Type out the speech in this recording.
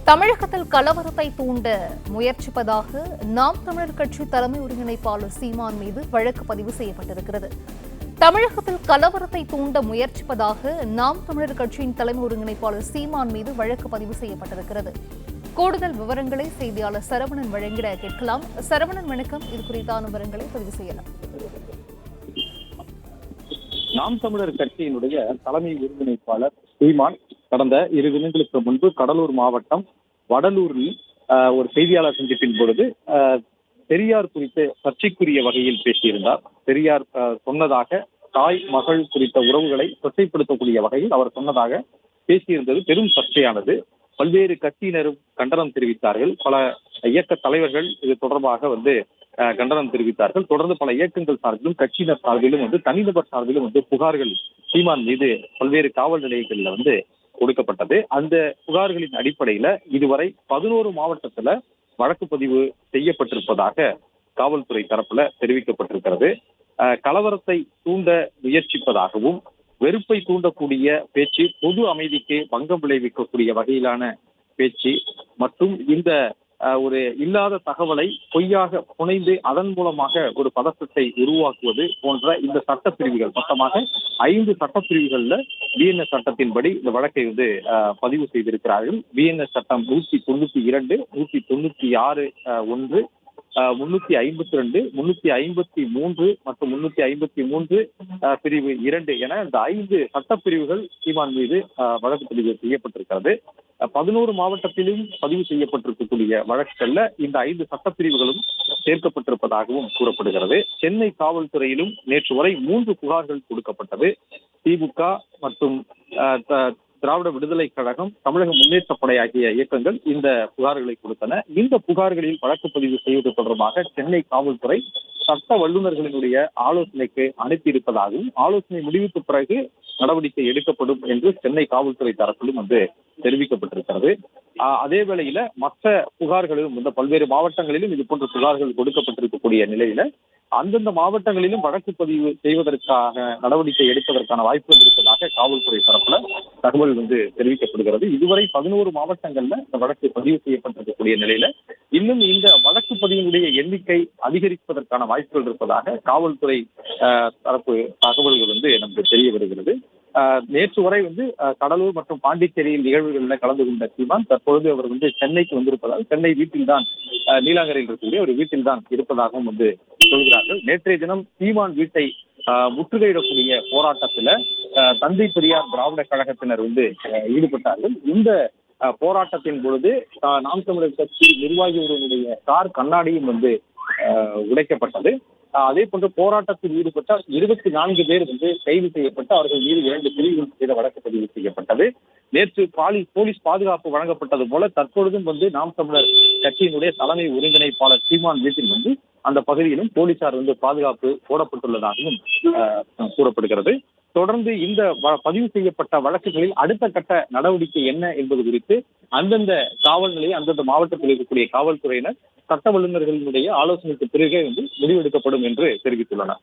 தமிழகத்தில் கலவரத்தை தூண்ட முயற்சிப்பதாக நாம் தமிழர் கட்சி தலைமை ஒருங்கிணைப்பாளர் சீமான் மீது வழக்கு பதிவு செய்யப்பட்டிருக்கிறது. தமிழகத்தில் கலவரத்தை தூண்ட முயற்சிப்பதாக நாம் தமிழர் கட்சியின் தலைமை ஒருங்கிணைப்பாளர் சீமான் மீது வழக்கு பதிவு செய்யப்பட்டிருக்கிறது. கூடுதல் விவரங்களை செய்தியாளர் சரவணன் வழங்கிட கேட்கலாம். சரவணன், வணக்கம். இது குறித்தான விவரங்களை பதிவு செய்யலாம். நாம் தமிழர் கட்சியினுடைய தலைமை ஒருங்கிணைப்பாளர் சீமான் கடந்த 2 தினங்களுக்கு முன்பு கடலூர் மாவட்டம் வடலூரில் ஒரு செய்தியாளர் சந்திப்பின் பொழுது பெரியார் குறித்து சர்ச்சைக்குரிய வகையில் பேசியிருந்தார். பெரியார் சொன்னதாக தாய் மகள் குறித்த உறவுகளை கொச்சைப்படுத்தக்கூடிய வகையில் அவர் சொன்னதாக பேசியிருந்தது பெரும் சர்ச்சையானது. பல்வேறு கட்சியினரும் கண்டனம் தெரிவித்தார்கள். பல இயக்க தலைவர்கள் இது தொடர்பாக கண்டனம் தெரிவித்தார்கள். தொடர்ந்து பல இயக்கங்கள் சார்பிலும் கட்சியினர் சார்பிலும் தனிநபர் சார்பிலும் புகார்கள் சீமான் மீது பல்வேறு காவல் நிலையங்கள்ல கொடுக்கப்பட்டது. அந்த புகார்களின் அடிப்படையில இதுவரை 11 மாவட்டத்துல வழக்கு பதிவு செய்யப்பட்டிருப்பதாக காவல்துறை தரப்புல தெரிவிக்கப்பட்டிருக்கிறது. கலவரத்தை தூண்ட முயற்சிப்பதாகவும் வெறுப்பை தூண்டக்கூடிய பேச்சு, பொது அமைதிக்கு பங்கம் விளைவிக்கக்கூடிய வகையிலான பேச்சு மற்றும் இந்த ஒரு இல்லாத தகவலை பொய்யாக புனைந்து அதன் மூலமாக ஒரு பதற்றத்தை உருவாக்குவது போன்ற இந்த சட்டப்பிரிவுகள் மொத்தமாக 5 சட்டப்பிரிவுகள்ல பிஎன்எஸ் சட்டத்தின்படி இந்த வழக்கை பதிவு செய்திருக்கிறார்கள். பிஎன்எஸ் சட்டம் 192, 196 1, 352, 353 மற்றும் 353 பிரிவு 2 என இந்த 5 சட்டப்பிரிவுகள் சீமான் மீது வழக்கு பதிவு செய்யப்பட்டிருக்கிறது. 11 மாவட்டத்திலும் பதிவு செய்யப்பட்டிருக்கக்கூடிய வழக்குகள்ல இந்த 5 சட்டப்பிரிவுகளும் சேர்க்கப்பட்டிருப்பதாகவும் கூறப்படுகிறது. சென்னை காவல்துறையிலும் நேற்று வரை 3 புகார்கள் கொடுக்கப்பட்டது. திமுக மற்றும் திராவிட விடுதலை கழகம், தமிழக முன்னேற்ற படை ஆகிய இயக்கங்கள் இந்த புகார்களை கொடுத்தன. இந்த புகார்களில் வழக்கு பதிவு செய்வது தொடர்பாக சென்னை காவல்துறை சட்ட வல்லுநர்களினுடைய ஆலோசனைக்கு அனுப்பியிருப்பதாகவும் ஆலோசனை முடிவுக்கு பிறகு நடவடிக்கை எடுக்கப்படும் என்று சென்னை காவல்துறை தரப்பிலும் தெரிவிக்கப்பட்டிருக்கிறது. அதே வேளையில மற்ற புகார்களும் பல்வேறு மாவட்டங்களிலும் இது போன்ற புகார்கள் கொடுக்கப்பட்டிருக்கக்கூடிய நிலையில அந்தந்த மாவட்டங்களிலும் வழக்கு பதிவு செய்வதற்காக நடவடிக்கை எடுப்பதற்கான வாய்ப்புகள் இருப்பதாக காவல்துறை தரப்புல தகவல் தெரிவிக்கப்படுகிறது. இதுவரை 11 மாவட்டங்கள்ல இந்த வழக்கு பதிவு செய்யப்பட்டிருக்கக்கூடிய நிலையில இன்னும் இந்த வழக்கு பதிவினுடைய எண்ணிக்கை அதிகரிப்பதற்கான வாய்ப்புகள் இருப்பதாக காவல்துறை தரப்பு தகவல்கள் நமக்கு தெரிய வருகிறது. நேற்று வரை கடலூர் மற்றும் பாண்டிச்சேரியில் நிகழ்வுகளில் கலந்து கொண்ட சீமான் தற்பொழுது அவர் சென்னைக்கு வந்திருப்பதால் சென்னை வீட்டில்தான், நீலாங்கரையில் இருக்கக்கூடிய ஒரு வீட்டில் தான் இருப்பதாகவும் சொல்கிறார்கள். நேற்றைய தினம் சீமான் வீட்டை முற்றுகையிடக்கூடிய போராட்டத்துல தந்தை பெரியார் திராவிட கழகத்தினர் ஈடுபட்டார்கள். இந்த போராட்டத்தின் பொழுது நாம் தமிழர் கட்சி நிர்வாகிகளுடைய கார் கண்ணாடியும் உடைக்கப்பட்டது. அதே போன்று போராட்டத்தில் ஈடுபட்ட 24 பேர் கைது செய்யப்பட்டு அவர்கள் மீது 2 பிரிவுகள் செய்த வழக்கு பதிவு செய்யப்பட்டது. நேற்று போலீஸ் பாதுகாப்பு வழங்கப்பட்டது போல தற்பொழுதும் நாம் தமிழர் கட்சியினுடைய தலைமை ஒருங்கிணைப்பாளர் சீமான் வீட்டில் அந்த பகுதியிலும் போலீசார் பாதுகாப்பு போடப்பட்டுள்ளதாகவும் கூறப்படுகிறது. தொடர்ந்து இந்த பதிவு செய்யப்பட்ட வழக்குகளில் அடுத்த கட்ட நடவடிக்கை என்ன என்பது குறித்து அந்தந்த காவல் நிலையம், அந்தந்த மாவட்டத்தில் இருக்கக்கூடிய காவல்துறையினர் சட்ட வல்லுநர்களினுடைய ஆலோசனைக்கு பிறகே முடிவெடுக்கப்படும் என்று தெரிவித்துள்ளனர்.